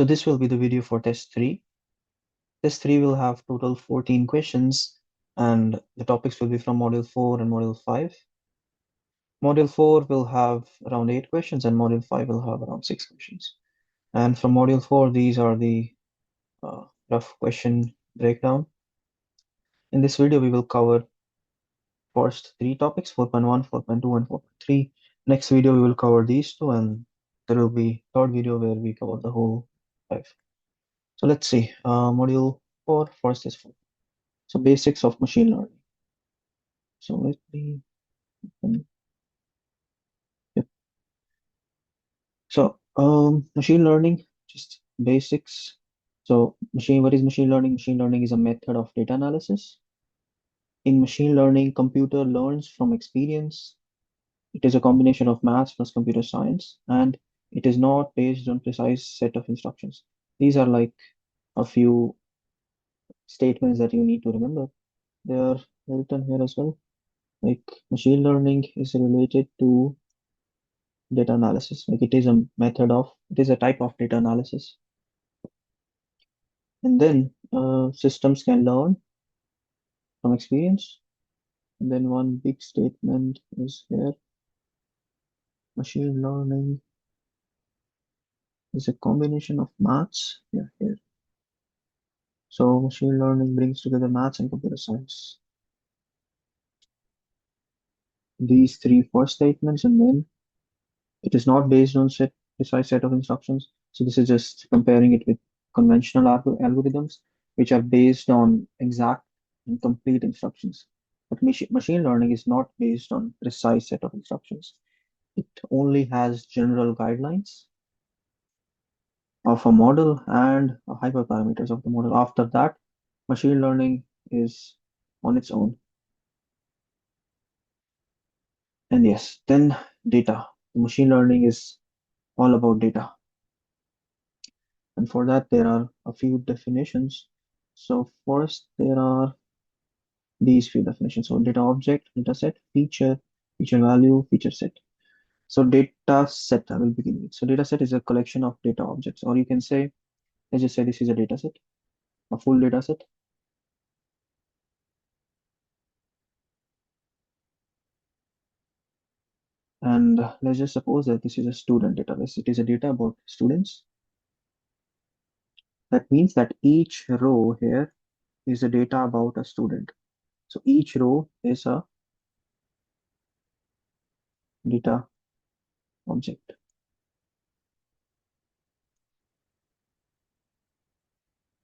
So this will be the video for test 3. Test 3 will have total 14 questions and the topics will be from module 4 and module 5. Module 4 will have around 8 questions and module 5 will have around 6 questions. And from module 4, these are the rough question breakdown. In this video, we will cover first 3 topics, 4.1, 4.2, and 4.3. Next video, we will cover these two, and there will be third video where we cover the whole 5. So let's see. Module 4, first is 4. So basics of machine learning. So let me open. Yep. So machine learning, just basics. So what is machine learning? Machine learning is a method of data analysis. In machine learning, computer learns from experience. It is a combination of maths plus computer science, and it is not based on precise set of instructions. These are like a few statements that you need to remember. They are written here as well. Like machine learning is related to data analysis. Like it is a type of data analysis. And then systems can learn from experience. And then one big statement is here. Machine learning is a combination of maths. Yeah, here. So machine learning brings together maths and computer science. These three first statements, and then it is not based on precise set of instructions. So this is just comparing it with conventional algorithms, which are based on exact and complete instructions. But machine learning is not based on precise set of instructions. It only has general guidelines of a model and hyperparameters of the model. After that, machine learning is on its own. And yes, then data. Machine learning is all about data. And for that, there are a few definitions. So first, there are these few definitions. So data object, data set, feature value, feature set. So data set, I will begin with. So data set is a collection of data objects, or you can say, let's just say this is a data set, a full data set. And let's just suppose that this is a student database. It is a data about students. That means that each row here is the data about a student. So each row is a data object.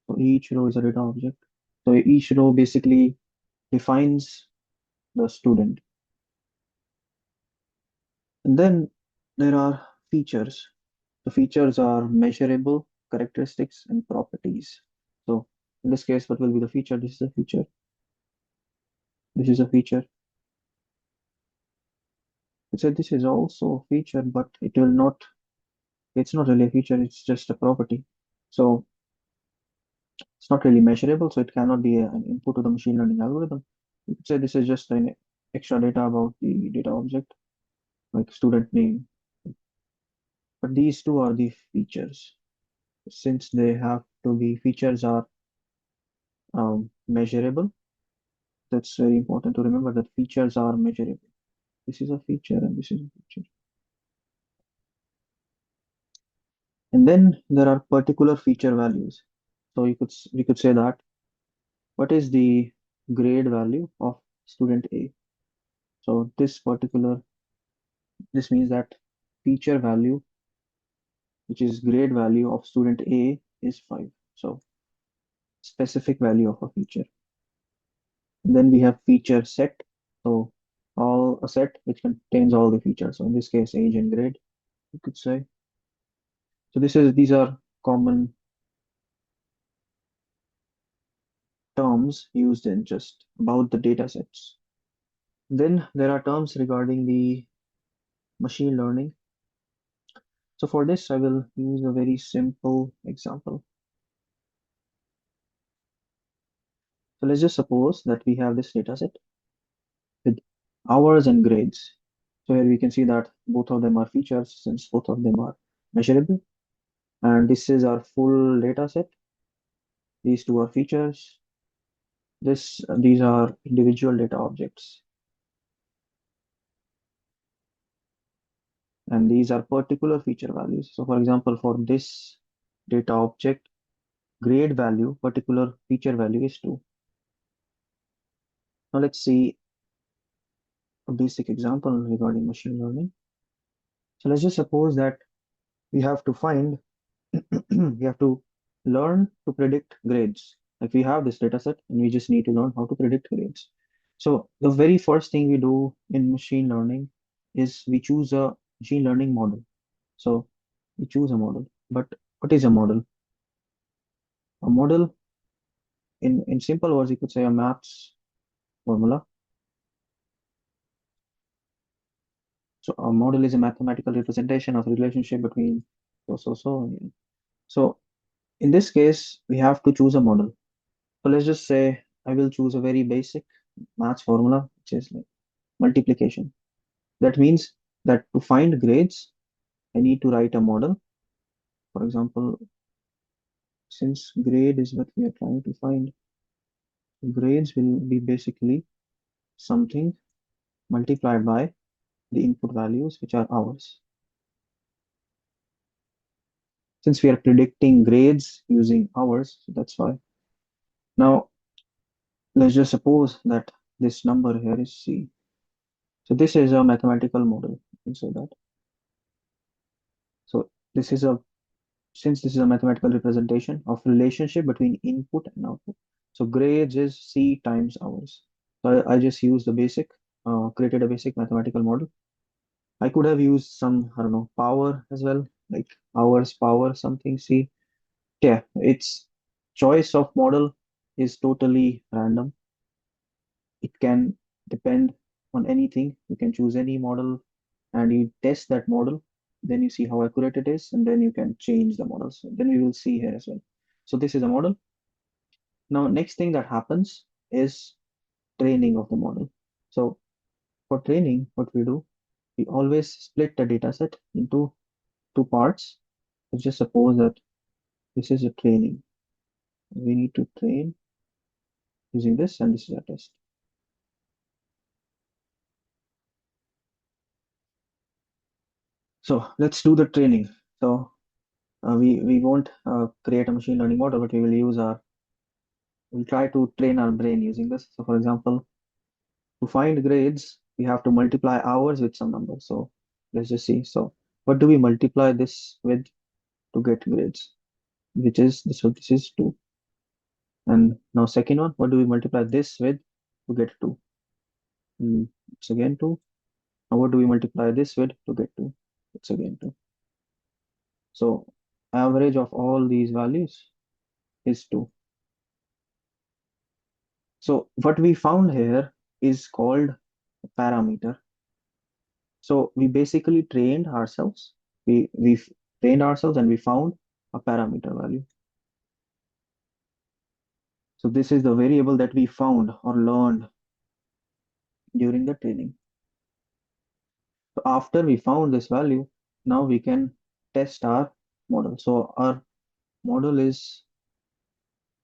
So each row is a data object. So each row basically defines the student. And then there are features. The features are measurable characteristics and properties. So in this case, what will be the feature? This is a feature. This is a feature. It said this is also a feature, but it's not really a feature, it's just a property. So it's not really measurable, so it cannot be an input to the machine learning algorithm. You could say this is just an extra data about the data object, like student name. But these two are the features. Since they have to be features are measurable, that's very important to remember that features are measurable. This is a feature and this is a feature. And then there are particular feature values. So we could say that what is the grade value of student A? So this means that feature value, which is grade value of student A, is 5. So specific value of a feature. And then we have feature set. So all a set which contains all the features. So in this case, age and grade, you could say. So these are common terms used in just about the data sets. Then there are terms regarding the machine learning. So for this, I will use a very simple example. So let's just suppose that we have this data set with hours and grades. So here we can see that both of them are features since both of them are measurable. And this is our full data set. These two are features. These are individual data objects. And these are particular feature values. So for example, for this data object, grade value, particular feature value is 2. Now let's see a basic example regarding machine learning. So let's just suppose that we have to find, we have to learn to predict grades. Like we have this data set and we just need to learn how to predict grades. So the very first thing we do in machine learning is we choose a machine learning model. So we choose a model. But what is a model? A model, in simple words, you could say a maths formula. So a model is a mathematical representation of relationship between so. Yeah. So in this case, we have to choose a model. So let's just say I will choose a very basic maths formula, which is like multiplication. That means that to find grades, I need to write a model. For example, since grade is what we are trying to find, grades will be basically something multiplied by the input values, which are hours. Since we are predicting grades using hours, so that's why. Now, let's just suppose that this number here is C. So this is a mathematical model. You can say that. So this is a since this is a mathematical representation of relationship between input and output. So grades is C times hours. So I just used the basic, created a basic mathematical model. I could have used some, I don't know, power as well, like hours, power, something C. Yeah, its choice of model is totally random. It can depend on anything. You can choose any model and you test that model. Then you see how accurate it is, and then you can change the models. Then we will see here as well. So this is a model. Now, next thing that happens is training of the model. So for training, what we do, we always split the data set into two parts. Let's just suppose that this is a training. We need to train using this, and this is a test. So let's do the training. So we won't create a machine learning model, but we'll try to train our brain using this. So for example, to find grades, we have to multiply hours with some number. So let's just see. So what do we multiply this with to get grades? Which is this, so this is 2. And now second one, what do we multiply this with to get 2? It's again 2. Now what do we multiply this with to get 2? It's again 2. So average of all these values is 2. So what we found here is called a parameter. So we basically trained ourselves. We trained ourselves and we found a parameter value. So this is the variable that we found or learned during the training. So after we found this value, now we can test our model. So our model is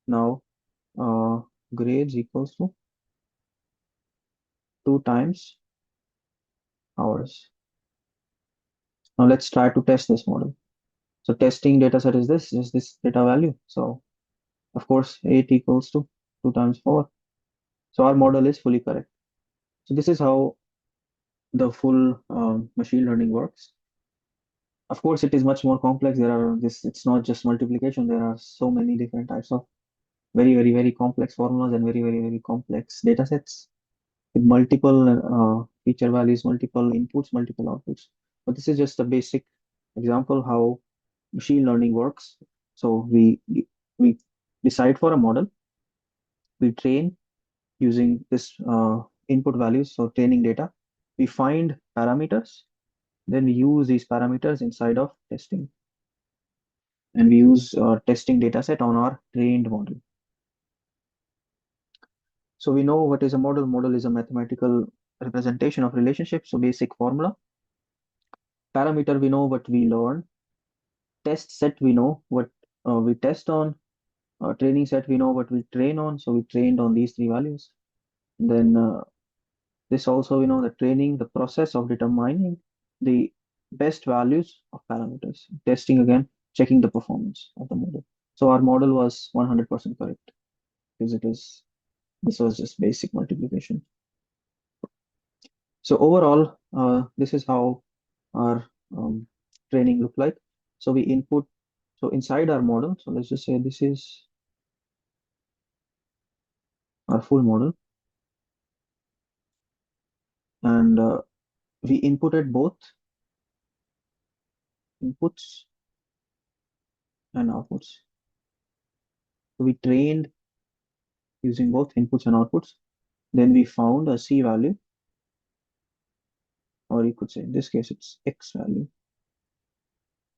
now grades equals to 2 times hours. Now let's try to test this model. So testing data set is this, just this data value. So of course, 8 equals to 2 times 4. So our model is fully correct. So this is how the full machine learning works. Of course, it is much more complex. It's not just multiplication. There are so many different types of very complex formulas and very complex data sets with multiple feature values, multiple inputs, multiple outputs. But this is just a basic example how machine learning works. So we decide for a model, we train using this input values, so training data. We find parameters, then we use these parameters inside of testing. And we use testing data set on our trained model. So we know what is a model. Model is a mathematical representation of relationships. So basic formula. Parameter, we know what we learn. test set we know what we test on, training set we know what we train on, so we trained on these three values. Then this also, the training, the process of determining the best values of parameters. Testing again, checking the performance of the model. So our model was 100% correct because this was just basic multiplication. So overall, this is how our training look like. So we input, so inside our model, so let's just say this is our full model, and we inputted both inputs and outputs. So we trained using both inputs and outputs. Then we found a C value, or you could say in this case it's X value.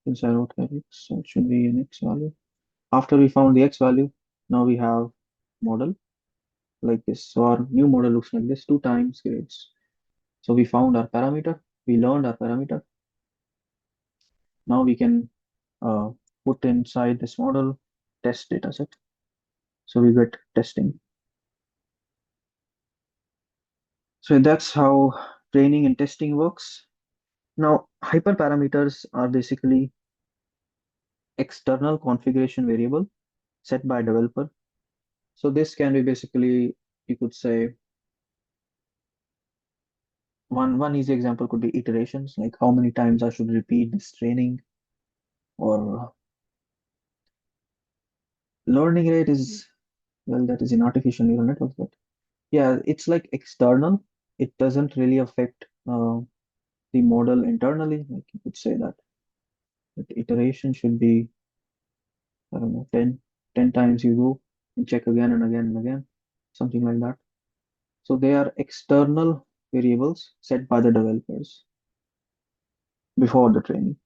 Since I wrote here X, so it should be an X value. After we found the X value, now we have model like this. So our new model looks like this, 2 times grades. So we found our parameter, we learned our parameter. Now we can uh, put inside this model test data set. So we get testing. So that's how training and testing works. Now, hyperparameters are basically external configuration variable set by developer. So this can be basically, you could say, one easy example could be iterations, like how many times I should repeat this training, or learning rate is, well, that is in artificial neural networks, but yeah, it's like external. It doesn't really affect the model internally. Like you could say that iteration should be, I don't know, 10 times you go and check again and again and again, something like that. So they are external variables set by the developers before the training.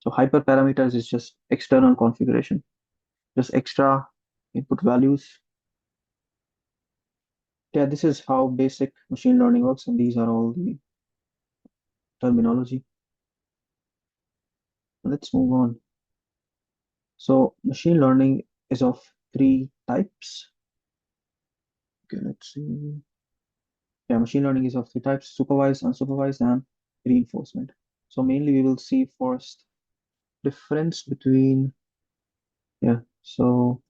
So hyperparameters is just external configuration, just extra input values. Yeah, this is how basic machine learning works, and these are all the terminology. Let's move on. So machine learning is of three types. Okay, let's see. Yeah, machine learning is of three types: supervised, unsupervised, and reinforcement. So mainly we will see first difference between, yeah, so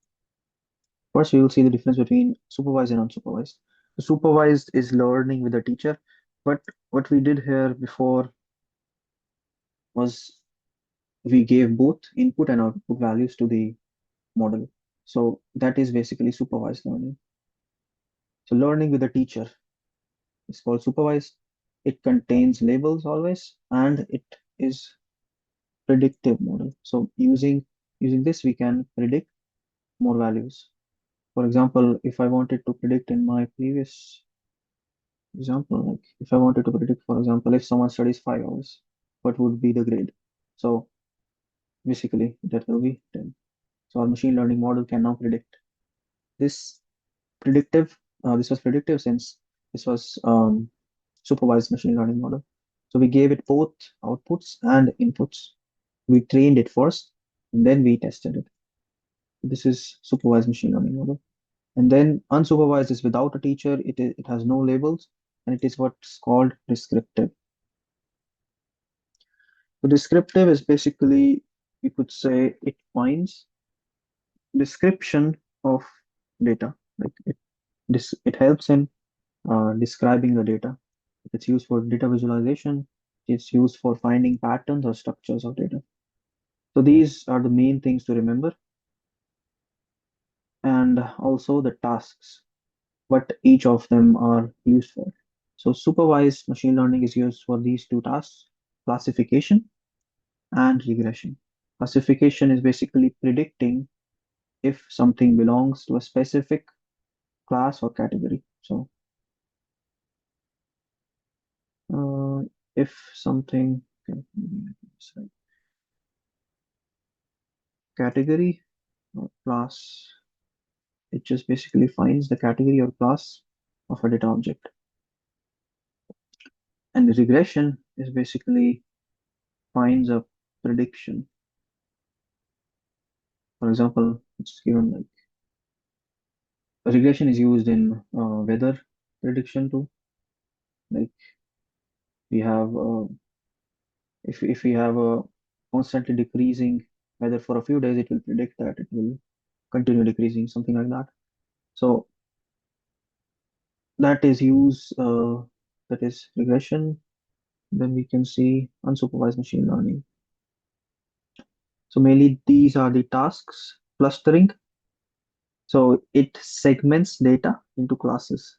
first we will see the difference between supervised and unsupervised. So supervised is learning with the teacher, but what we did here before was we gave both input and output values to the model. So that is basically supervised learning. So learning with the teacher is called supervised. It contains labels always, and it is predictive model. So using this, we can predict more values. For example, if I wanted to predict in my previous example, like if I wanted to predict, for example, if someone studies 5 hours, what would be the grade? So basically, that will be 10. So our machine learning model can now predict this predictive. This was predictive since this was supervised machine learning model. So we gave it both outputs and inputs. We trained it first, and then we tested it. This is supervised machine learning model. And then unsupervised is without a teacher. It has no labels, and it is what's called descriptive. So descriptive is basically, you could say, it finds description of data. Like it helps in describing the data. It's used for data visualization. It's used for finding patterns or structures of data. So these are the main things to remember, and also the tasks, what each of them are used for. So supervised machine learning is used for these two tasks: classification and regression. Classification is basically predicting if something belongs to a specific class or category. So uh, if something, okay, category or class, it just basically finds the category or class of a data object. And regression is basically finds a prediction. For example, it's given like regression is used in weather prediction too. Like we have if we have a constantly decreasing weather for a few days, it will predict that it will continue decreasing, something like that. So that is use that is regression. Then we can see unsupervised machine learning. So mainly these are the tasks. Clustering. So it segments data into classes.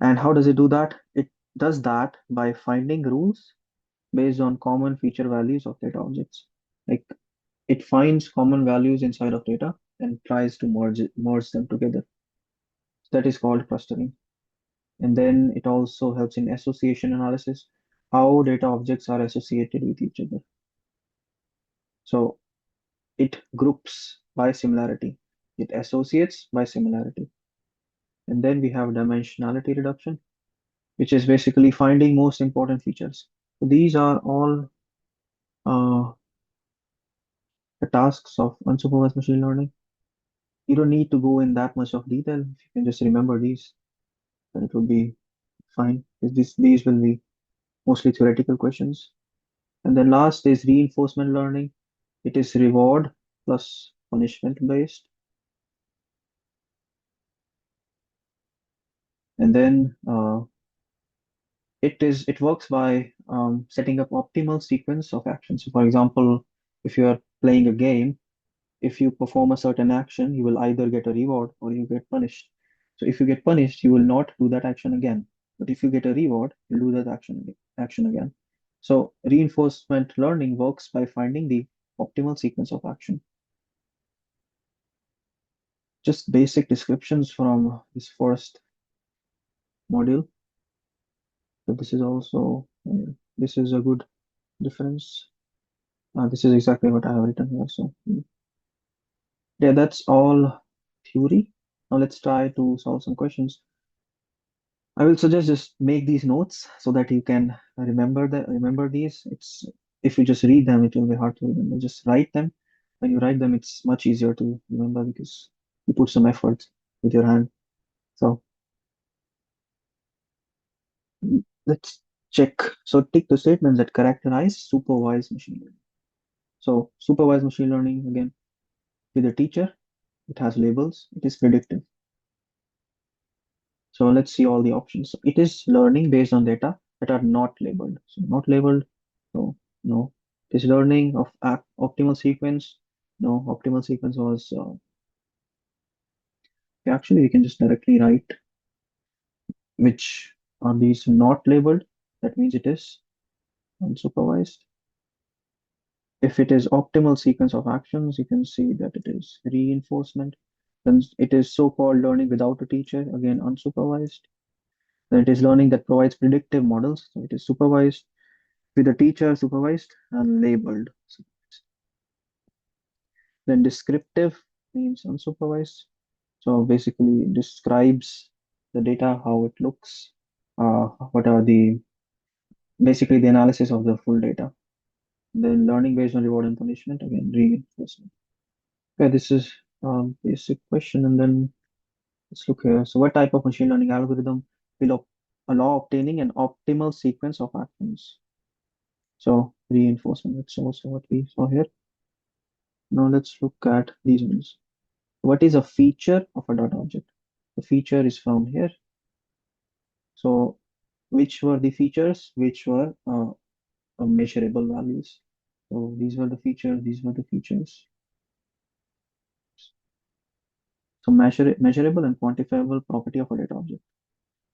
And how does it do that? It does that by finding rules based on common feature values of data objects. Like it finds common values inside of data and tries to merge them together. That is called clustering. And then it also helps in association analysis, how data objects are associated with each other. So it groups by similarity, it associates by similarity. And then we have dimensionality reduction, which is basically finding most important features. So these are all uh, the tasks of unsupervised machine learning. You don't need to go in that much of detail. If you can just remember these, then it will be fine. These will be mostly theoretical questions. And then last is reinforcement learning. It is reward plus punishment based. And then it works by setting up optimal sequence of actions. So for example, if you are playing a game, if you perform a certain action, you will either get a reward or you get punished. So if you get punished, you will not do that action again. But if you get a reward, you'll do that action again. So reinforcement learning works by finding the optimal sequence of action. Just basic descriptions from this first module. So this is also this is a good difference. This is exactly what I have written here. So yeah, that's all theory. Now let's try to solve some questions. I will suggest just make these notes so that you can remember these. It's if you just read them, it will be hard to remember. Just write them. When you write them, it's much easier to remember because you put some effort with your hand. So let's check. So tick the statements that characterize supervised machine learning. So supervised machine learning again with a teacher, it has labels, it is predictive. So let's see all the options. So it is learning based on data that are not labeled. So not labeled, so no. It is learning of optimal sequence. No, optimal sequence was actually we can just directly write which are these not labeled. That means it is unsupervised. If it is optimal sequence of actions, you can see that it is reinforcement. Then it is so-called learning without a teacher, again unsupervised. Then it is learning that provides predictive models, so it is supervised. With a teacher, supervised, and labeled. Then descriptive means unsupervised. So basically it describes the data, how it looks, what are the basically the analysis of the full data. Then learning based on reward and punishment, again reinforcement. Okay, this is basic question, and then let's look here. So what type of machine learning algorithm will allow obtaining an optimal sequence of actions? So reinforcement, that's also what we saw here. Now let's look at these ones. What is a feature of a data object? The feature is found here. So which were the features? Which were measurable values? So these were the features, these were the features. So measurable and quantifiable property of a data object.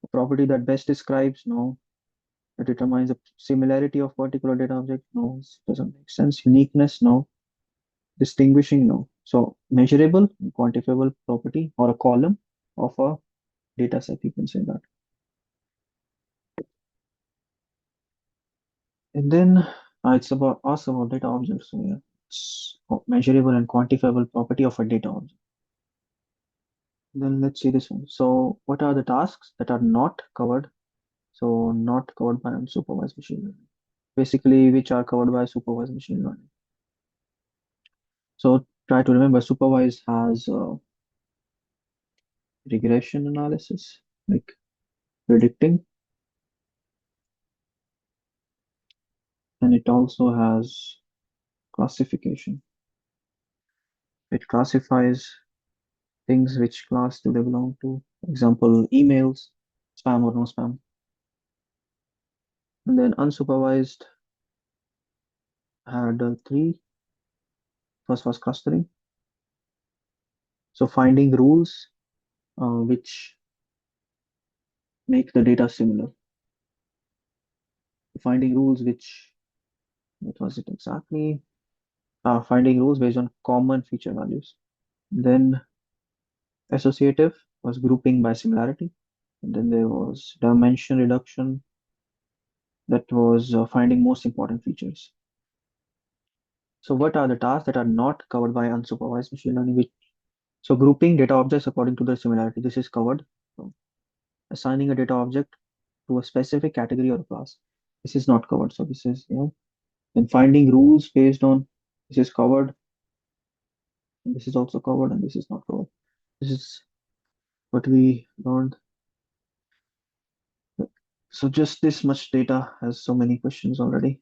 A property that best describes, no. It determines the similarity of particular data object, no. It doesn't make sense. Uniqueness, no. Distinguishing, no. So measurable and quantifiable property or a column of a data set, you can say that. And then it's about us about data objects. So yeah, it's measurable and quantifiable property of a data object. Then let's see this one. So what are the tasks that are not covered? So not covered by unsupervised machine learning. Basically, which are covered by supervised machine learning. So Try to remember, supervised has regression analysis, like predicting, and it also has classification. It classifies things which class do they belong to. Example, emails, spam or no spam. And then unsupervised had three. First was clustering. So finding rules which make the data similar. Finding rules which, what was it exactly? Finding rules based on common feature values. Then associative was grouping by similarity. And then there was dimension reduction, that was finding most important features. So what are the tasks that are not covered by unsupervised machine learning? So grouping data objects according to their similarity, this is covered. So assigning a data object to a specific category or class, this is not covered. So this is, then finding rules based on, this is covered, and this is also covered, and this is not covered. This is what we learned. So just this much data has so many questions already.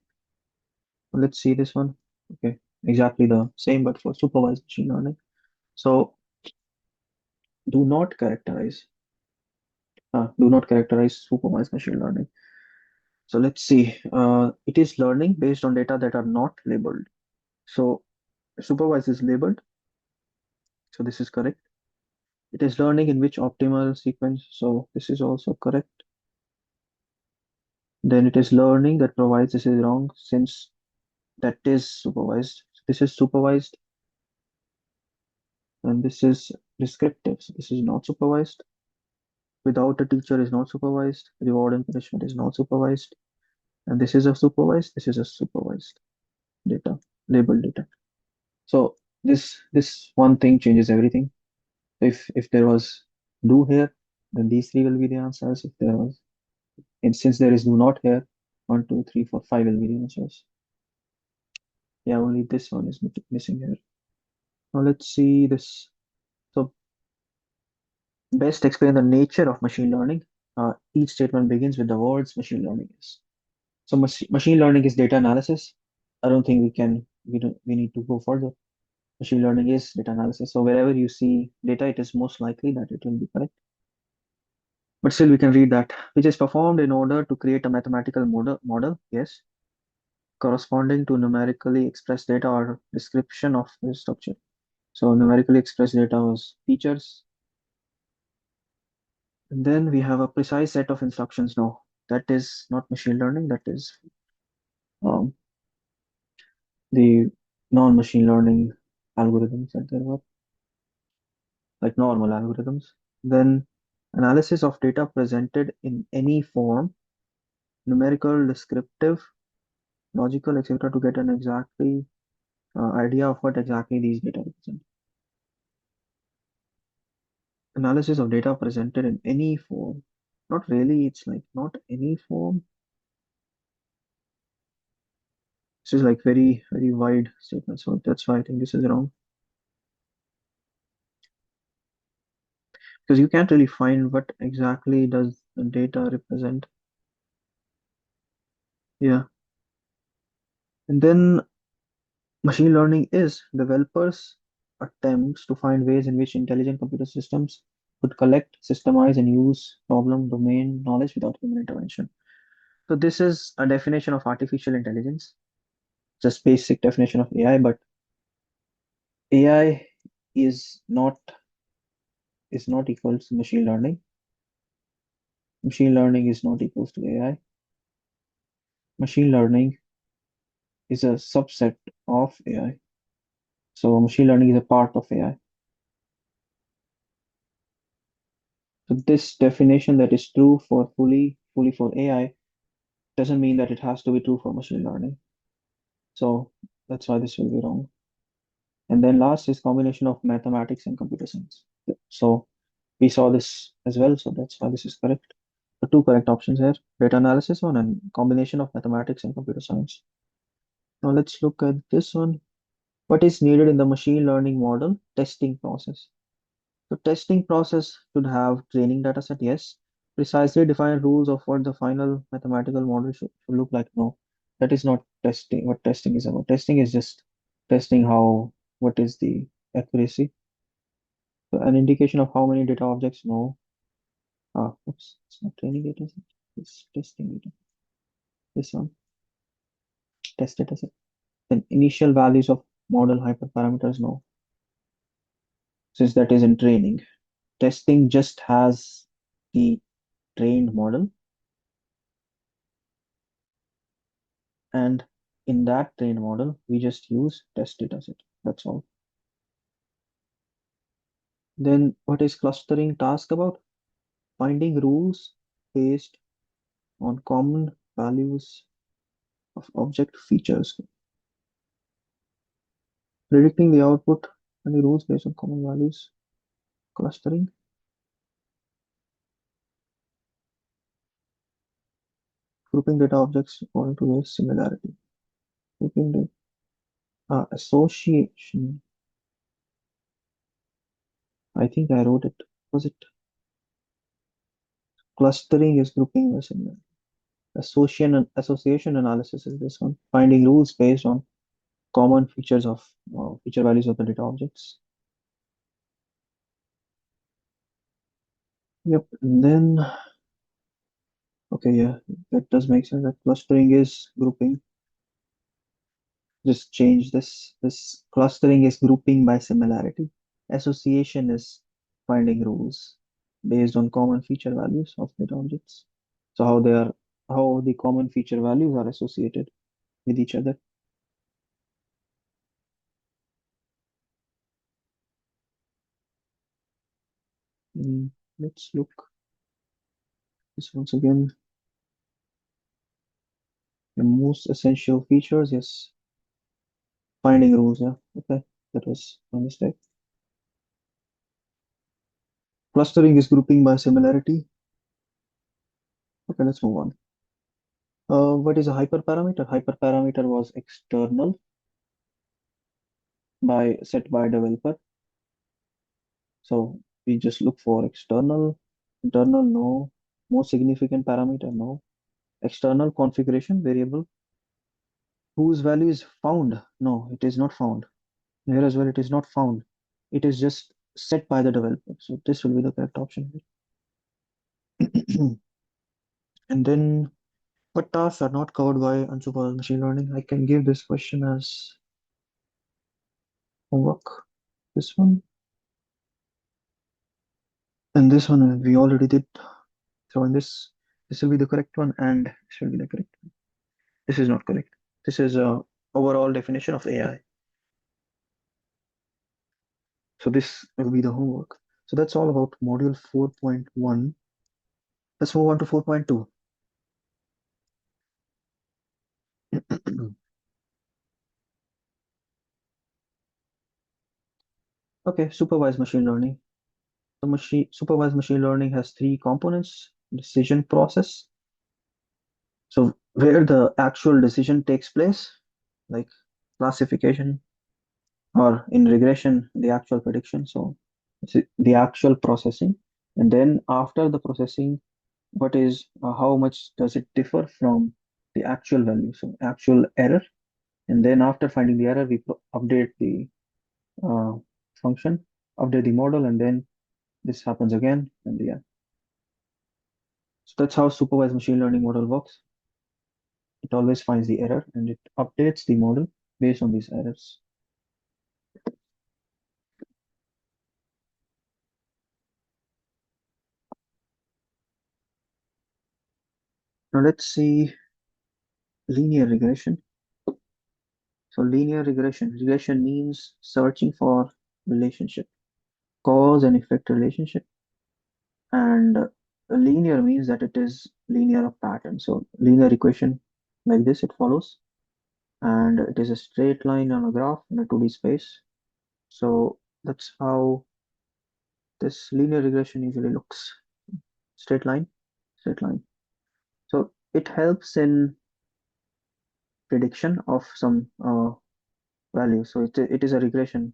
Let's see this one. Okay, exactly the same, but for supervised machine learning. So do not characterize supervised machine learning. So let's see. It is learning based on data that are not labeled. So supervised is labeled. So this is correct. It is learning in which optimal sequence. So this is also correct. Then it is learning that provides, this is wrong since that is supervised. This is supervised, and this is descriptive. So this is not supervised. Without a teacher is not supervised. Reward and punishment is not supervised. And this is a supervised. This is a supervised data, labeled data. So this one thing changes everything. If there was do here, then these three will be the answers. If there was, and since there is do not here, 1, 2, 3, 4, 5 will be the answers. Yeah, only this one is missing here. Now let's see this. So best explain the nature of machine learning. Each statement begins with the words machine learning is. So machine learning is data analysis. I don't think we need to go further. Machine learning is data analysis. So wherever you see data, it is most likely that it will be correct. But still, we can read that, which is performed in order to create a mathematical model, yes, corresponding to numerically expressed data or description of the structure. So numerically expressed data was features. And then we have a precise set of instructions. No, that is not machine learning. That is um, the non-machine learning algorithms that there were, like normal algorithms. Then analysis of data presented in any form, numerical, descriptive, logical, etc., to get an exactly idea of what exactly these data represent. Analysis of data presented in any form. Not really, it's like not any form. This is like very, very wide statement. So that's why I think this is wrong. Because you can't really find what exactly does the data represent. Yeah. And then machine learning is developers' attempts to find ways in which intelligent computer systems could collect, systemize, and use problem domain knowledge without human intervention. So this is a definition of artificial intelligence, just basic definition of AI, but AI is not equal to machine learning. Machine learning is not equals to AI. Machine learning is a subset of AI. So machine learning is a part of AI. So this definition that is true for fully for AI doesn't mean that it has to be true for machine learning. So that's why this will be wrong. And then last is combination of mathematics and computer science. So we saw this as well, so that's why this is correct. The two correct options here, data analysis one and combination of mathematics and computer science. Now let's look at this one. What is needed in the machine learning model? Testing process. The testing process should have training data set, yes. Precisely defined rules of what the final mathematical model should look like, no. That is not testing. What testing is about. Testing is just testing what is the accuracy. So an indication of how many data objects, no. Oops, it's not training data set. It's testing data. This one, test data set. Then initial values of model hyperparameters, no. Since that is in training. Testing just has the trained model, and in that trained model, we just use test dataset. That's all. Then what is clustering task about? Finding rules based on common values of object features. Predicting the output and the rules based on common values. Clustering. Grouping data objects according to their similarity. Grouping the association. I think I wrote it. Was it clustering is grouping the similarity. Association analysis is this one. Finding rules based on common feature values of the data objects. Yep. And then, okay, yeah, that does make sense. That clustering is grouping. Just change this. This clustering is grouping by similarity. Association is finding rules based on common feature values of data objects. So how the common feature values are associated with each other. Mm, let's look this once again. The most essential features, yes. Finding rules, yeah. Okay, that was my mistake. Clustering is grouping by similarity. Okay, let's move on. What is a hyperparameter? Hyperparameter was external set by developer. So we just look for internal, no. Most significant parameter, no. External configuration variable whose value is found. No, it is not found. Here as well, it is not found. It is just set by the developer. So this will be the correct option here. And then what tasks are not covered by unsupervised machine learning? I can give this question as homework. This one and this one we already did. So in this will be the correct one, and this will be the correct one. This is not correct. This is a overall definition of AI. So this will be the homework. So that's all about module 4.1. Let's move on to 4.2. Okay, supervised machine learning. The supervised machine learning has three components: decision process. So where the actual decision takes place, like classification, or in regression, the actual prediction. So it's the actual processing. And then after the processing, how much does it differ from the actual value? So actual error. And then after finding the error, we update the uh, function, update the model, and then this happens again. And yeah, so that's how supervised machine learning model works. It always finds the error and it updates the model based on these errors. Now let's see linear regression. So linear regression means searching for relationship, cause and effect relationship. And linear means that it is linear of pattern. So linear equation like this, it follows. And it is a straight line on a graph in a 2D space. So that's how this linear regression usually looks. Straight line, straight line. So it helps in prediction of some value. So it is a regression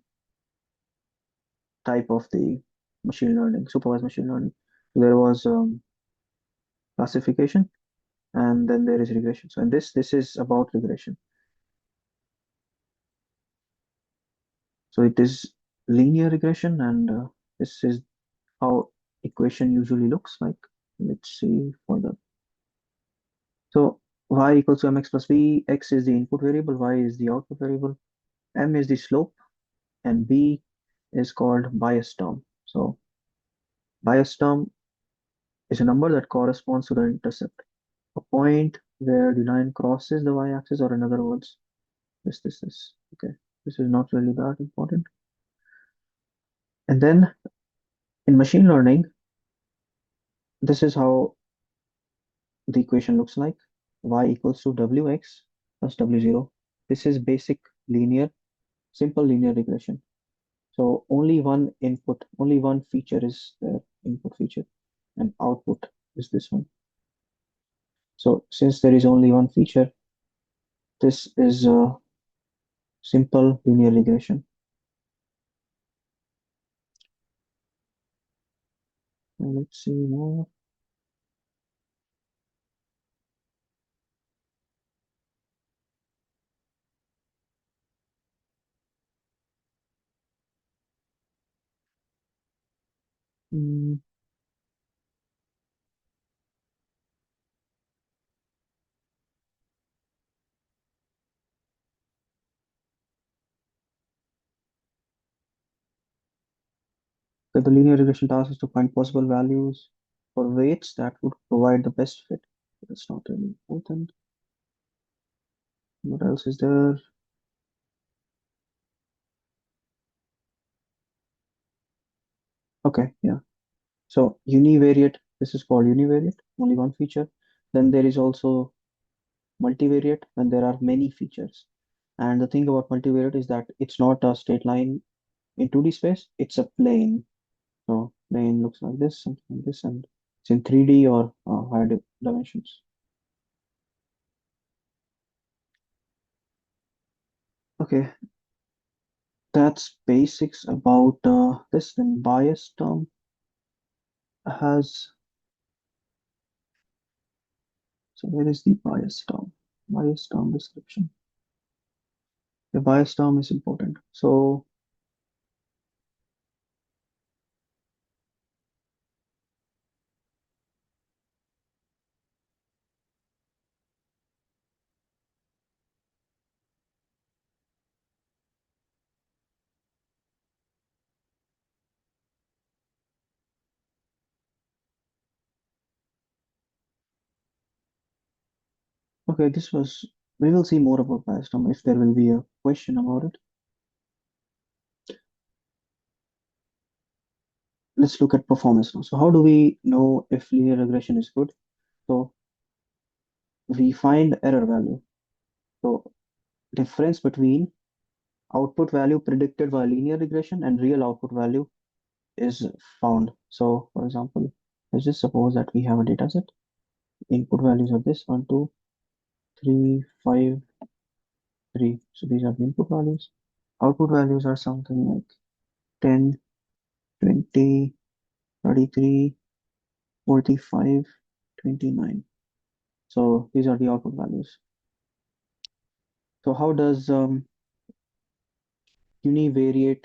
type of the machine learning, supervised machine learning. There was classification, and then there is regression. So in this is about regression. So it is linear regression, and this is how equation usually looks like. Let's see further. So y equals to mx plus b, x is the input variable, y is the output variable, m is the slope, and b is called bias term. So bias term is a number that corresponds to the intercept, a point where the line crosses the y-axis, or in other words, this. Okay, this is not really that important. And then in machine learning, this is how the equation looks like. Y equals to wx plus w0. This is basic linear, simple linear regression. So only one input, only one feature is the input feature, and output is this one. So since there is only one feature, this is a simple linear regression. Now let's see more. Mm, the linear regression task is to find possible values for weights that would provide the best fit. That's not really important. What else is there? Okay, yeah. So univariate, this is called univariate, only one feature. Then there is also multivariate when there are many features. And the thing about multivariate is that it's not a straight line in 2D space, it's a plane. So plane looks like this, something like this, and it's in 3D or higher dimensions. Okay, that's basics about this. Then bias term has, so where is the bias term? Bias term description. The bias term is important. So okay, we will see more about bias term if there will be a question about it. Let's look at performance now. So how do we know if linear regression is good? So we find error value. So difference between output value predicted by linear regression and real output value is found. So for example, let's just suppose that we have a data set. Input values are this 1, 2, 3, 5, 3. So these are the input values. Output values are something like 10, 20, 33, 45, 29. So these are the output values. So how does univariate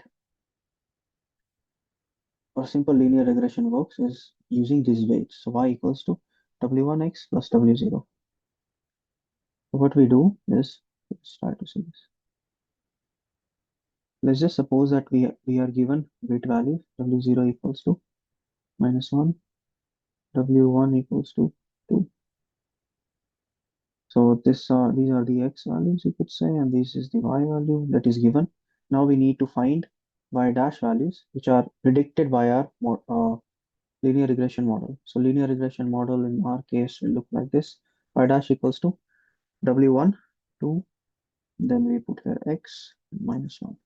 or simple linear regression works is using these weights. So y equals to w1x plus w0. So what we do is, let's try to see this. Let's just suppose that we are given weight values w0 equals to -1, w1 equals to 2. So these are the x values, you could say, and this is the y value that is given. Now we need to find y dash values which are predicted by our linear regression model. So linear regression model in our case will look like this. Y dash equals to w1, 2, then we put here x -1.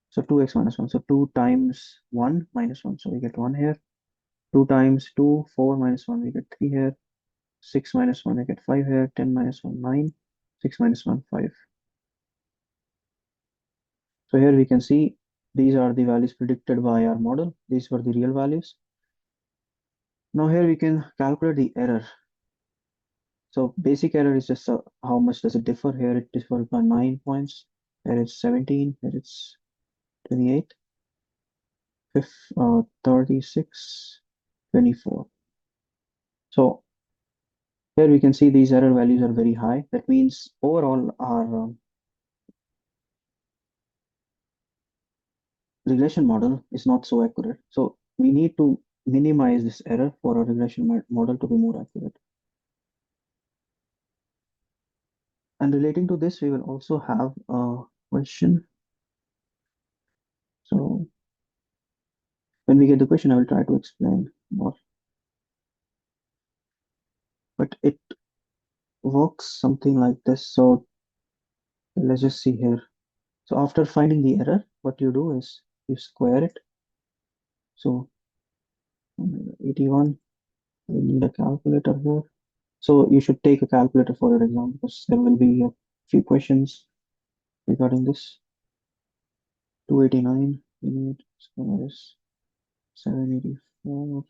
So 2x minus 1. So 2 times 1 minus 1. So we get 1 here. 2 times 2, 4 minus 1, we get 3 here. 6 minus 1, we get 5 here. 10 minus 1, 9. 6 minus 1, 5. So here we can see these are the values predicted by our model. These were the real values. Now here we can calculate the error. So basic error is just how much does it differ. Here it differs by 9 points. Here it's 17. Here it's 28. 36, 24. So here we can see these error values are very high. That means overall our regression model is not so accurate. So we need to minimize this error for our regression model to be more accurate. And relating to this, we will also have a question. So when we get the question, I will try to explain more. But it works something like this. So let's just see here. So after finding the error, what you do is you square it. So 81, we need a calculator here. So you should take a calculator for your exam because there will be a few questions regarding this. 289, we need square is 784,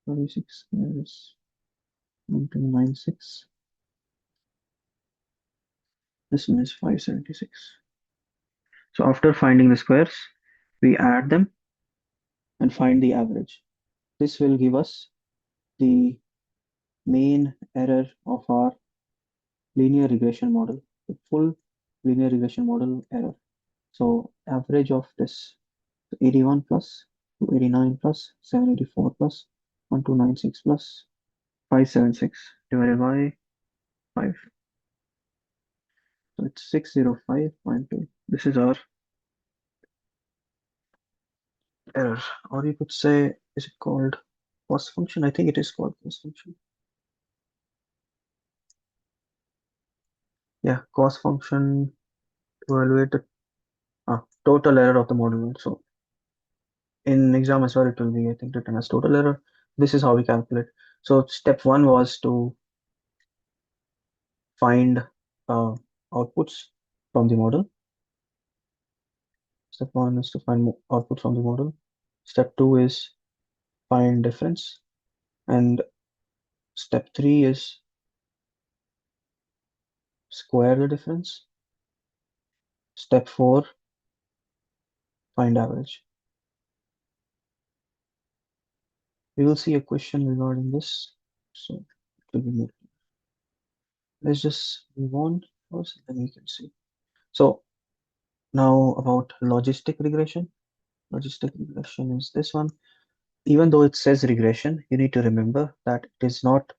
36 square is 1296. This one is 576. So after finding the squares, we add them and find the average. This will give us the main error of our linear regression model, the full linear regression model error. So average of this 81 plus 289 plus 784 plus 1296 plus 576 divided by 5. So it's 605.2. This is our error. Or you could say, is it called cost function? I think it is called cost function. Yeah, cost function to evaluate the total error of the model. So in exam as well, it will be, I think, written as total error. This is how we calculate. So step one was to find outputs from the model. Step one is to find output from the model. Step two is find difference. And step three is square the difference. Step four, find average. We will see a question regarding this. So it will be more. Let's just move on first, then we can see. So now about logistic regression. Logistic regression is this one. Even though it says regression, you need to remember that it is not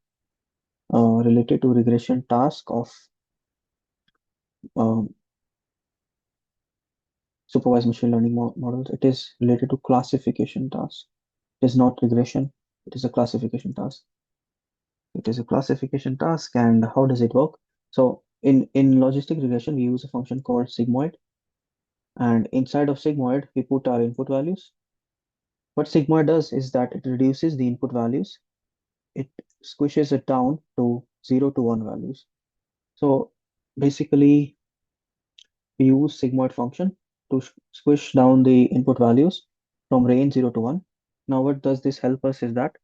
related to regression task of um, supervised machine learning models. It is related to classification task. It is not regression. It is a classification task. It is a classification task, and how does it work? So in logistic regression, we use a function called sigmoid, and inside of sigmoid, we put our input values. What sigmoid does is that it reduces the input values. It squishes it down to 0 to 1 values. So basically, we use sigmoid function to squish down the input values from range 0 to 1. Now, what does this help us is that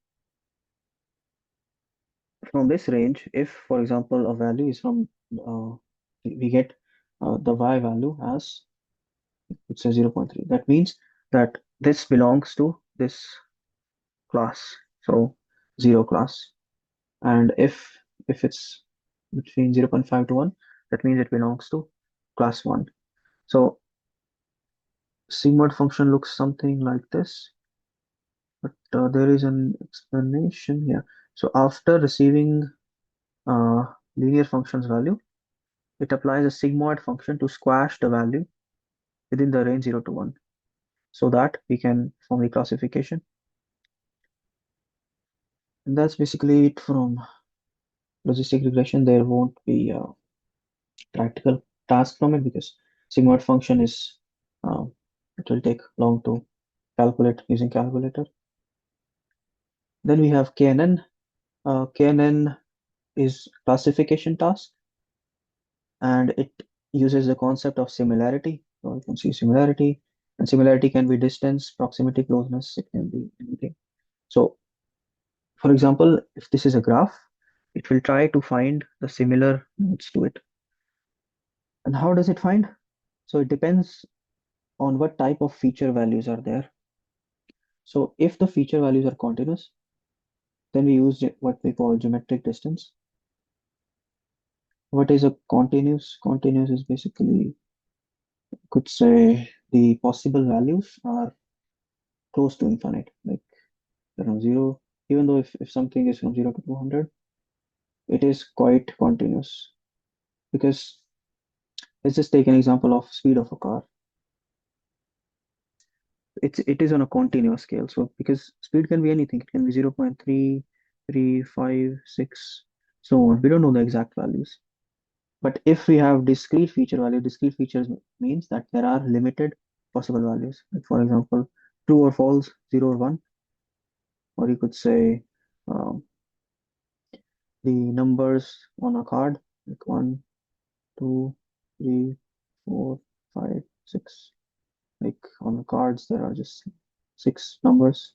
from this range, if, for example, a value is from, we get the y value as, it's a 0.3. That means that this belongs to this class, so 0 class. And if it's between 0.5 to 1, that means it belongs to class 1. So sigmoid function looks something like this, but there is an explanation here. So after receiving uh, linear function's value, it applies a sigmoid function to squash the value within the range 0 to 1 so that we can form the classification. And that's basically it from logistic regression. There won't be a practical task from it because sigmoid function is, it will take long to calculate using calculator. Then we have KNN. KNN is classification task, and it uses the concept of similarity. So you can see similarity, and similarity can be distance, proximity, closeness, it can be anything. So for example, if this is a graph, it will try to find the similar nodes to it. And how does it find? So it depends on what type of feature values are there. So if the feature values are continuous, then we use what we call geometric distance. What is a continuous? Continuous is basically, could say the possible values are close to infinite, like around zero. Even though if something is from 0 to 200, it is quite continuous. Because let's just take an example of speed of a car. It is on a continuous scale. So because speed can be anything, it can be 0.3, 3, 5, 6, so on. We don't know the exact values. But if we have discrete feature value, discrete features means that there are limited possible values. Like for example, true or false, 0 or 1, or you could say um, the numbers on a card, like 1, 2, 3, 4, 5, 6. Like on the cards, there are just 6 numbers.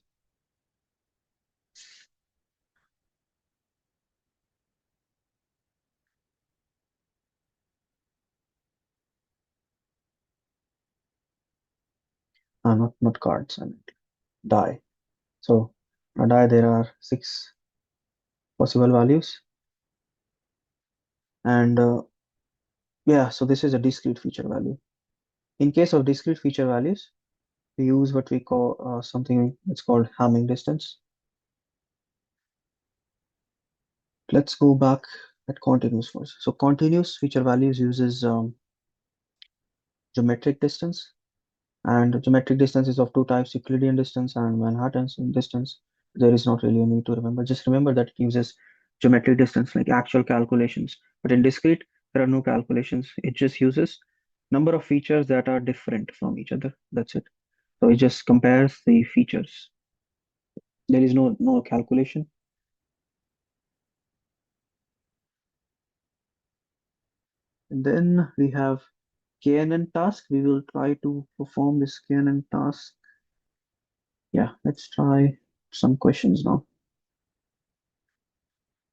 Not cards, I mean die. So a die, there are 6 possible values, and yeah, so this is a discrete feature value. In case of discrete feature values, we use what we call something it's called Hamming distance. Let's go back at continuous first. So continuous feature values uses geometric distance, and geometric distance is of two types: Euclidean distance and Manhattan's distance. There is not really a need to remember. Just remember that it uses geometric distance, like actual calculations. But in discrete, there are no calculations. It just uses number of features that are different from each other. That's it. So it just compares the features. There is no calculation. And then we have KNN task. We will try to perform this KNN task. Yeah, let's try some questions now.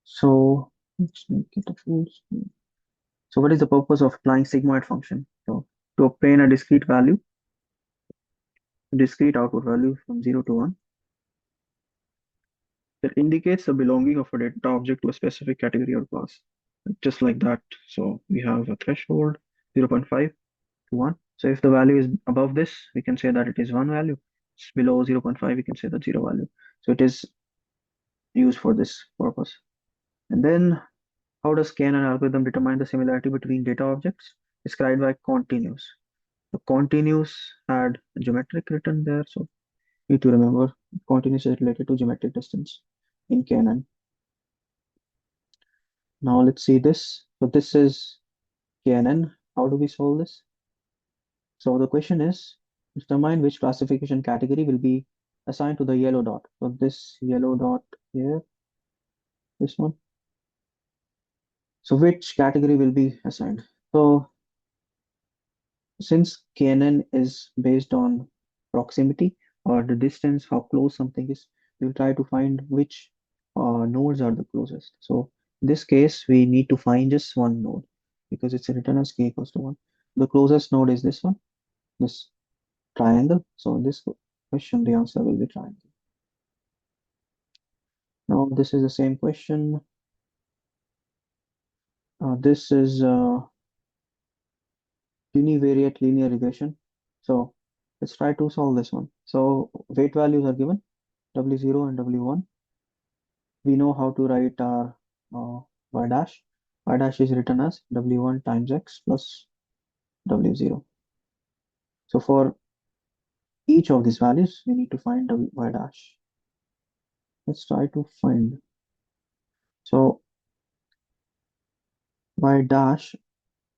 So let's make it a full screen. So what is the purpose of applying sigmoid function? So to obtain a discrete value, a discrete output value from 0 to 1 that indicates the belonging of a data object to a specific category or class. Just like that. So we have a threshold 0.5 to 1. So if the value is above this, we can say that it is one value. It's below 0.5, we can say that zero value. So it is used for this purpose. And then how does KNN algorithm determine the similarity between data objects? Described by continuous. The continuous had geometric written there, so you need to remember continuous is related to geometric distance in KNN. Now let's see this. So this is KNN. How do we solve this? So the question is, determine which classification category will be assigned to the yellow dot. So this yellow dot here, this one. So which category will be assigned? So since KNN is based on proximity or the distance, how close something is, we'll try to find which nodes are the closest. So in this case, we need to find just one node because it's written as k equals to 1. The closest node is this one, this triangle. So in this question, the answer will be triangle. Now this is the same question. This is univariate linear regression. So let's try to solve this one. So weight values are given, W0 and W1. We know how to write our y dash. Y dash is written as W1 times X plus W0. So for each of these values, we need to find y dash. Let's try to find. So y dash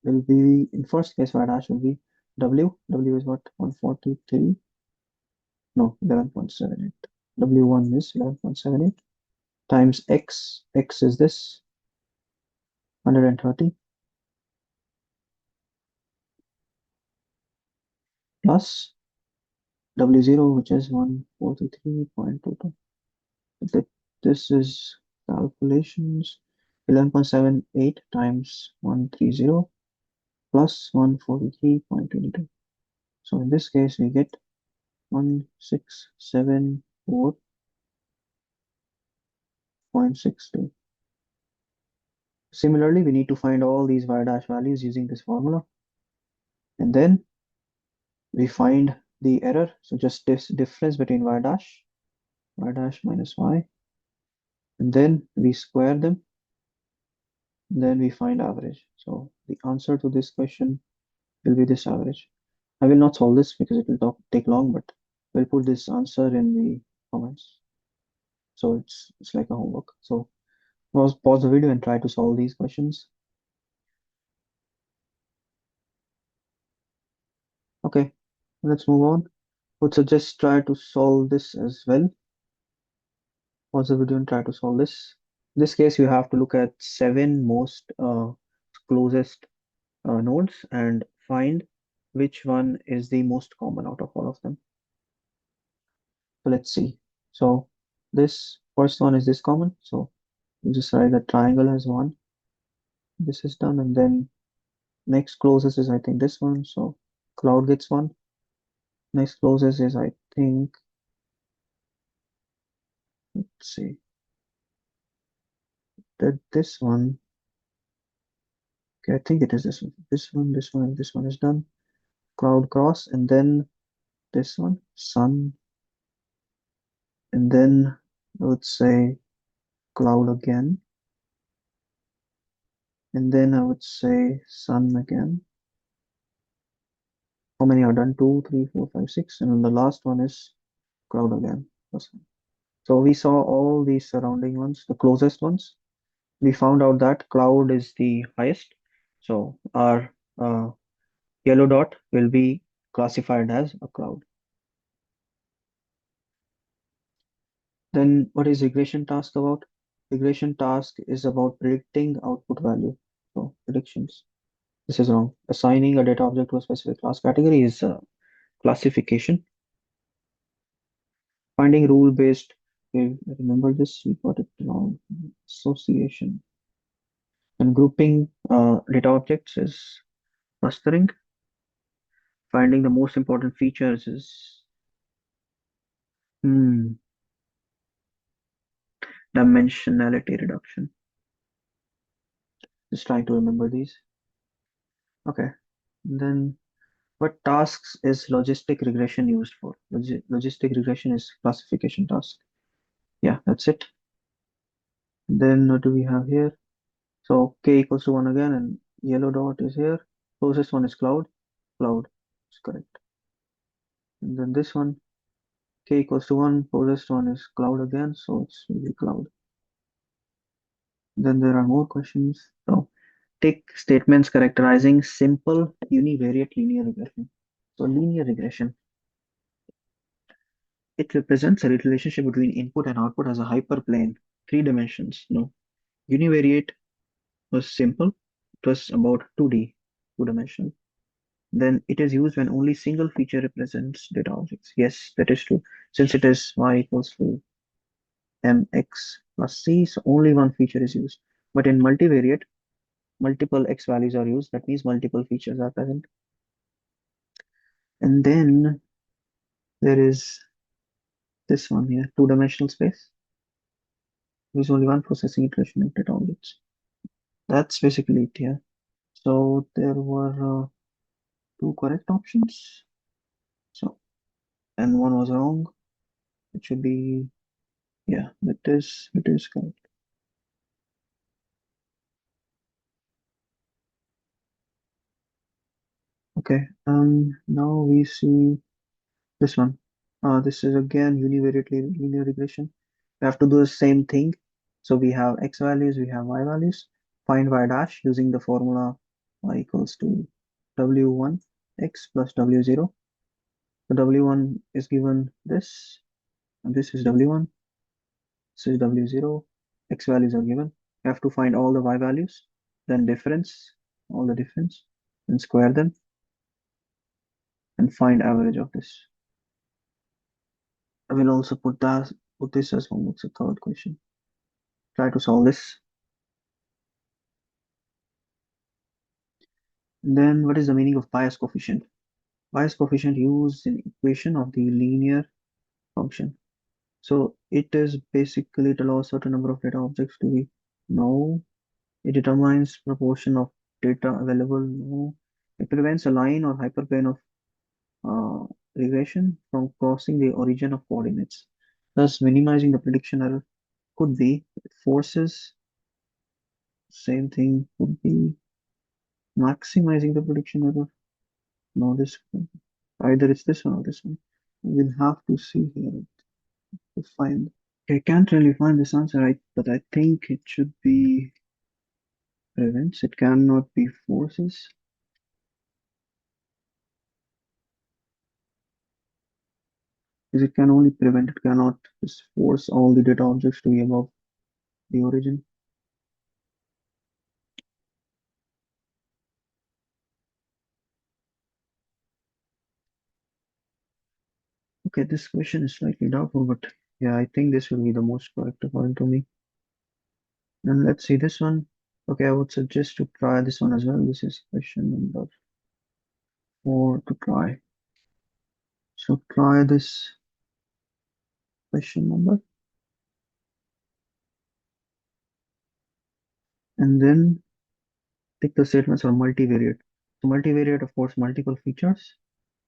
will be, in first case, y dash will be W is what, 143, no, 11.78. W1 is 11.78 times X is this, 130, plus W0, which is 143.22. This is calculations 11.78 times 130 plus 143.22. So in this case, we get 1674.62. Similarly, we need to find all these y dash values using this formula. And then we find the error. So just this difference between y dash minus y. And then we square them. Then we find average. So the answer to this question will be this average. I will not solve this because it will take long, but we'll put this answer in the comments. So it's like a homework. So pause the video and try to solve these questions. Okay, let's move on. Would suggest try to solve this as well. Pause the video and try to solve this. In this case, you have to look at 7 most closest nodes and find which one is the most common out of all of them. So let's see. So this first one is this common. So you just write that triangle has one. This is done, and then next closest is I think this one. So cloud gets one. Next closest is I think, let's see, that this one. Okay, I think it is this one. This one is done. Cloud cross, and then this one, sun, and then I would say cloud again, and then I would say sun again. How many are done? 2, 3, 4, 5, 6, and then the last one is cloud again. So we saw all these surrounding ones, the closest ones. We found out that cloud is the highest. So our yellow dot will be classified as a cloud. Then what is regression task about? Regression task is about predicting output value. So predictions. This is wrong. Assigning a data object to a specific class category is classification. Finding rule-based. Okay, remember this, we got it wrong. Association. And grouping data objects is clustering. Finding the most important features is dimensionality reduction. Just trying to remember these. Okay. Then what tasks is logistic regression used for? Logistic regression is classification task. Yeah, that's it. Then what do we have here? So k equals to 1 again, and yellow dot is here. Closest one is cloud. Cloud is correct. And then this one, k equals to 1, closest one is cloud again, so it's really cloud. Then there are more questions. So tick statements characterizing simple univariate linear regression. So linear regression, it represents a relationship between input and output as a hyperplane, 3 dimensions. No, univariate was simple. It was about 2D, 2 dimensional. Then it is used when only single feature represents data objects. Yes, that is true. Since it is y equals to mx plus c, so only one feature is used. But in multivariate, multiple x values are used. That means multiple features are present. And then there is this one here, 2 dimensional space. There is only one processing iteration of data objects. That's basically it here. So there were 2 correct options. So, and one was wrong. It should be, yeah, it is correct. Okay, now we see this one. This is again univariate linear regression. We have to do the same thing. So we have x values, we have y values. Find y dash using the formula y equals to w1 x plus w0. The w1 is given this, and this is w1, this is w0. X values are given. You have to find all the y values, then difference, all the difference, and square them. and find average of this. I will also put this as homework, so third question. Try to solve this. And then what is the meaning of bias coefficient? Bias coefficient used in equation of the linear function. So it is basically, it allows certain number of data objects to be no. It determines proportion of data available. No. It prevents a line or hyperplane of regression from crossing the origin of coordinates, thus minimizing the prediction error. Could be. It forces, same thing, could be maximizing the prediction error. No, this either it's this one or this one. We'll have to see here to find. I can't really find this answer, right? But I think it should be prevents. It cannot be forces. Because it can only prevent. It cannot just force all the data objects to be above the origin. Okay, this question is slightly doubtful, but yeah, I think this will be the most correct according to me. And let's see this one. Okay, I would suggest to try this one as well. This is question number 4 to try. So try this question number. And then pick the statements are multivariate. So multivariate, of course, multiple features.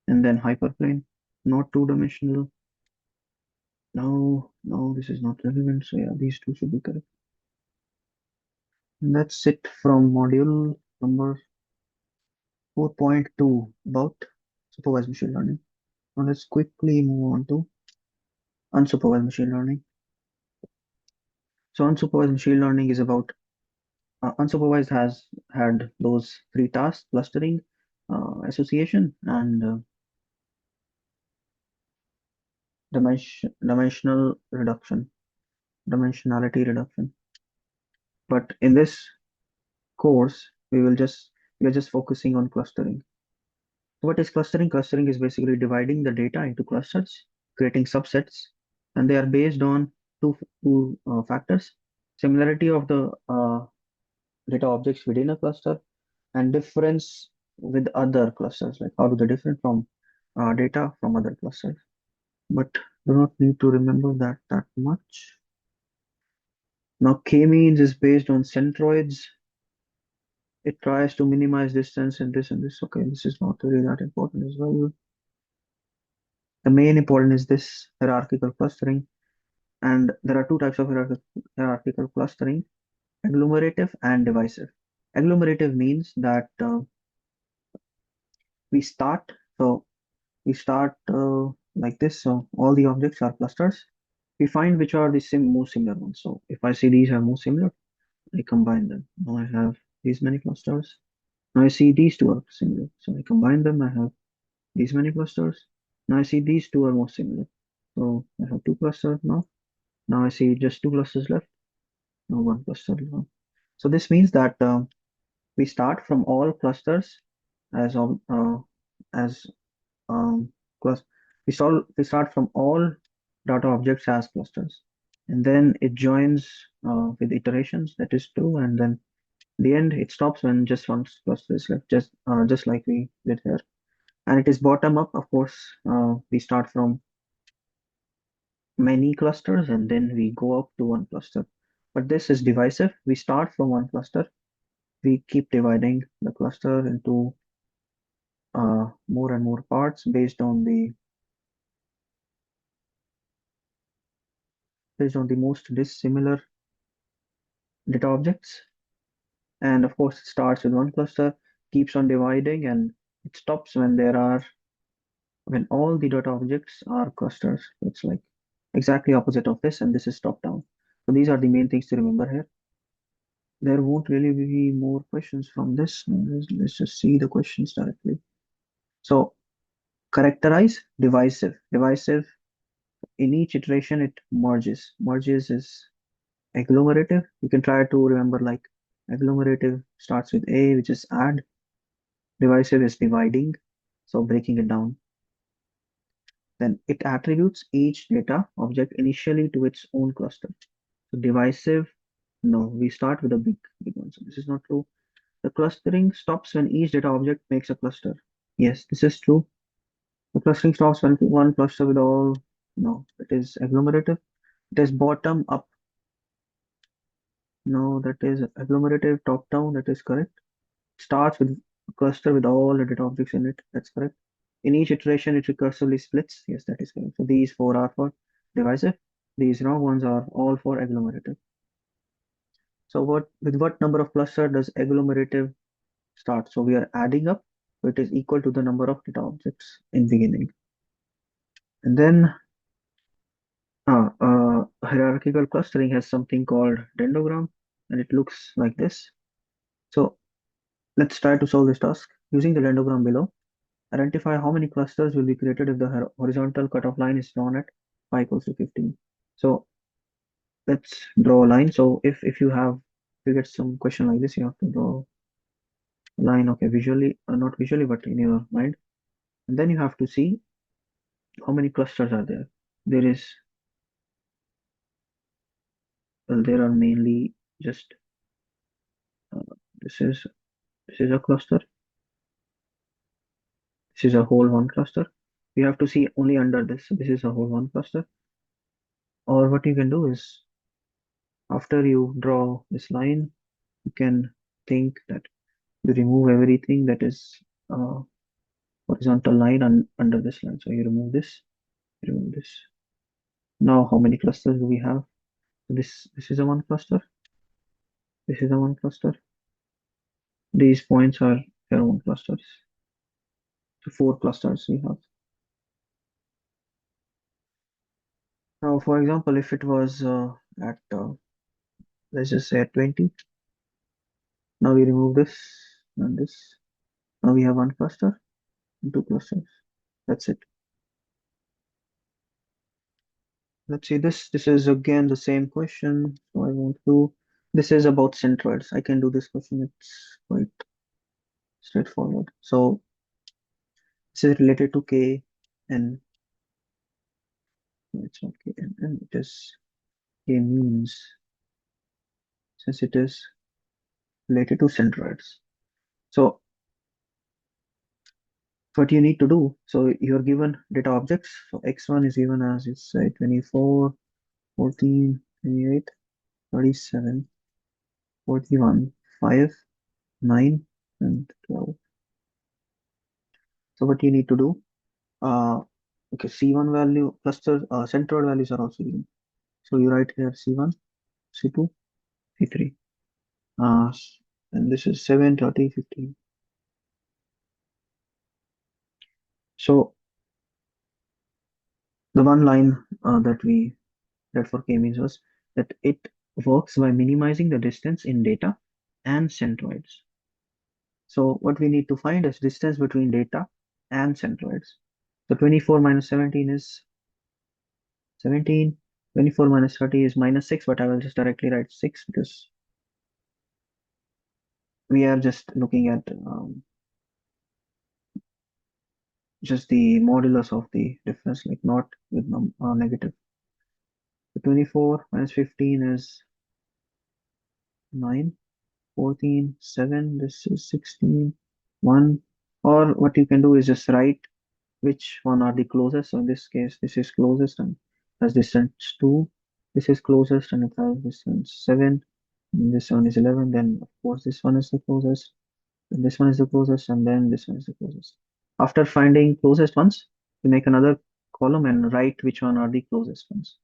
And then hyperplane, not two-dimensional. No, this is not relevant. So yeah, these two should be correct. And that's it from module number 4.2 about supervised machine learning. Now let's quickly move on to unsupervised machine learning. So unsupervised machine learning is about unsupervised has had those three tasks: clustering, association, and dimensional reduction, dimensionality reduction. But in this course, we are just focusing on clustering. So what is clustering? Clustering is basically dividing the data into clusters, creating subsets, and they are based on two factors: similarity of the data objects within a cluster and difference with other clusters, like how do they differ from data from other clusters. But do not need to remember that much. Now k-means is based on centroids. It tries to minimize distance in this and this. Okay, this is not really that important as well. The main important is this hierarchical clustering, and there are two types of hierarchical clustering: agglomerative and divisive. Agglomerative means that we start so we start like this. So all the objects are clusters. We find which are the most similar ones. So if I see these are most similar, I combine them. Now I have these many clusters. Now I see these two are similar. So I combine them. I have these many clusters. Now I see these two are most similar. So I have two clusters now. Now I see just two clusters left. Now one cluster left. So this means that we start from all clusters as as um, class. We start from all data objects as clusters, and then it joins with iterations, that is two, and then the end it stops when just one cluster is left, just like we did here. And it is bottom up, of course. We start from many clusters and then we go up to one cluster. But this is divisive. We start from one cluster. We keep dividing the cluster into more and more parts based on the most dissimilar data objects. And of course, it starts with one cluster, keeps on dividing, and it stops when all the data objects are clusters. It's like exactly opposite of this, and this is top down. So these are the main things to remember here. There won't really be more questions from this. Let's just see the questions directly. So characterize divisive. Divisive, in each iteration it merges. Merges is agglomerative. You can try to remember like agglomerative starts with A, which is add. Divisive is dividing, so breaking it down. then it attributes each data object initially to its own cluster. So divisive, no, we start with a big one. So this is not true. The clustering stops when each data object makes a cluster. Yes, this is true. The clustering stops when one cluster with all, no, it is agglomerative. It is bottom up. No, that is agglomerative, top down, that is correct. Starts with a cluster with all the data objects in it. That's correct. In each iteration, it recursively splits. Yes, that is correct. So these four are for divisive. These wrong ones are all for agglomerative. So what number of cluster does agglomerative start? So we are adding up. So it is equal to the number of data objects in beginning. And then hierarchical clustering has something called dendrogram, and it looks like this. So let's try to solve this task using the dendrogram below. Identify how many clusters will be created if the horizontal cutoff line is drawn at phi equals to 15. So let's draw a line. So if you get some question like this, you have to draw a line, okay, visually, not visually, but in your mind. And then you have to see how many clusters are there. There is, well, there are mainly just uh, this is this is a cluster. This is a whole one cluster. You have to see only under this. This is a whole one cluster. Or what you can do is after you draw this line, you can think that you remove everything that is horizontal line under this line. So you remove this, remove this. Now how many clusters do we have? This is a one cluster. This is a one cluster. These points are their own clusters. So four clusters we have. Now, for example, if it was at let's just say at 20, now we remove this and this. Now we have one cluster and two clusters. That's it. Let's see this. This is again the same question. So I want to. This is about centroids. I can do this question. It's quite straightforward. So this is related to K and no, it's not K and it is K means since it is related to centroids. So what you need to do, so you're given data objects. So x1 is given as it's say 24, 14, 28, 37, 41, 5, 9, and 12. So what you need to do, okay, C1 value cluster centroid values are also given. So you write here C1, C2, C3. And this is 7, 30, 15. So the one line that we read for K-means was that it works by minimizing the distance in data and centroids. So what we need to find is distance between data and centroids. So 24 minus 17 is 17. 24 minus 30 is minus 6, but I will just directly write 6 because we are just looking at just the modulus of the difference, like not with negative. So 24 minus 15 is 9, 14, 7, this is 16, 1. Or what you can do is just write which one are the closest. So in this case, this is closest and has distance 2. This is closest and it has distance 7. And this one is 11. Then, of course, this one is the closest. And this one is the closest. And then this one is the closest. After finding closest ones, you make another column and write which one are the closest ones.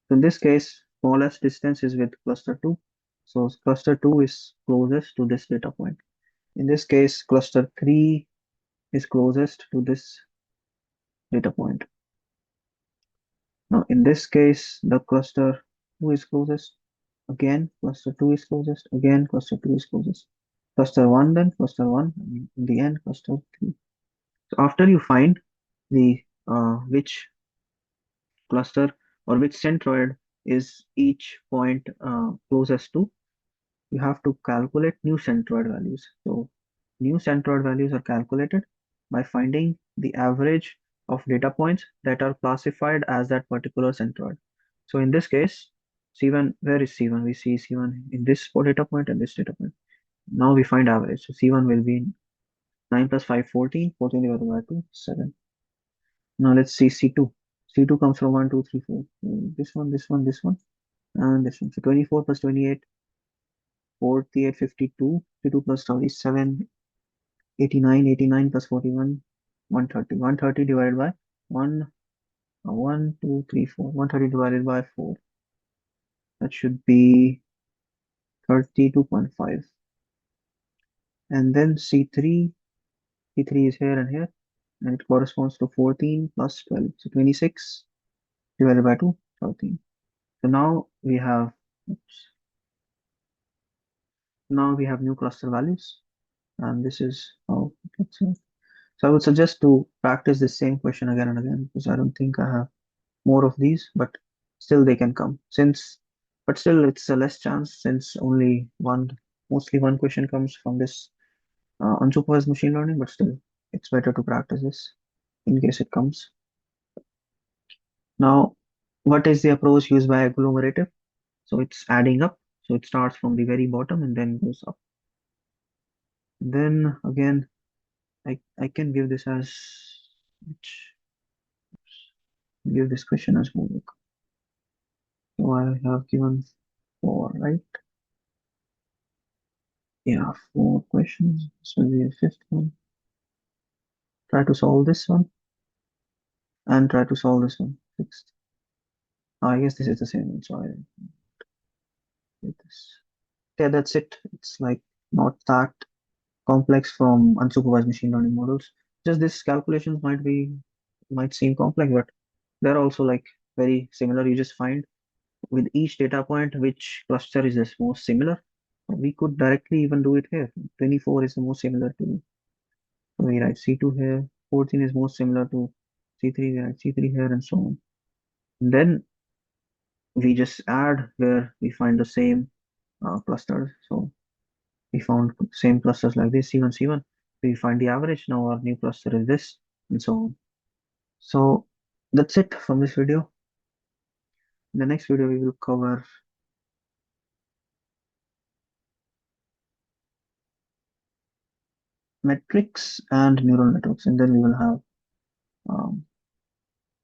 So in this case, smallest distance is with cluster 2. So cluster 2 is closest to this data point. In this case, cluster 3 is closest to this data point. Now, in this case, the cluster 2 is closest. Again, cluster 2 is closest. Again, cluster 2 is closest. Cluster 1, then cluster 1, and in the end, cluster 3. So after you find the which cluster or which centroid is each point closest to, you have to calculate new centroid values. So new centroid values are calculated by finding the average of data points that are classified as that particular centroid. So in this case, C1, where is C1? We see C1 in this data point and this data point. Now we find average. So C1 will be 9 plus 5, 14. 14 divided by 2, 7. Now let's see C2. C2 comes from 1, 2, 3, 4. This one, this one, this one, and this one. So 24 plus 28, 48, 52. 52 plus 37, 89. 89 plus 41, 130. 130 divided by 1, 1, 2, 3, 4. 130 divided by 4. That should be 32.5. And then C3. C3 is here and here, and it corresponds to 14 plus 12. So 26 divided by 2, 13. So now we have, oops, now we have new cluster values, and this is how it looks like. So I would suggest to practice the same question again and again, because I don't think I have more of these, but still they can come. But still it's a less chance since mostly one question comes from this unsupervised machine learning, but still it's better to practice this in case it comes. Now, what is the approach used by agglomerative? So it's adding up. So it starts from the very bottom and then goes up. Then again, I can give this as give this question as homework. So I have given 4, right? Yeah, 4 questions. This will be a 5th one. Try to solve this one and try to solve this one. 6th. I guess this is the same one, so I did this. Yeah, that's it. It's like not that complex from unsupervised machine learning models. Just these calculations might seem complex, but they're also like very similar. You just find with each data point which cluster is the most similar. We could directly even do it here. 24 is the most similar to, so we write C2 here. 14 is most similar to C3, we write C3 here, and so on. And then we just add where we find the same clusters. So we found same clusters like this, C1, C1. We find the average. Now our new cluster is this, and so on. So that's it from this video. In the next video, we will cover metrics and neural networks, and then we will have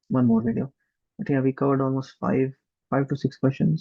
one more video. But yeah, we covered almost 5 to 6 questions.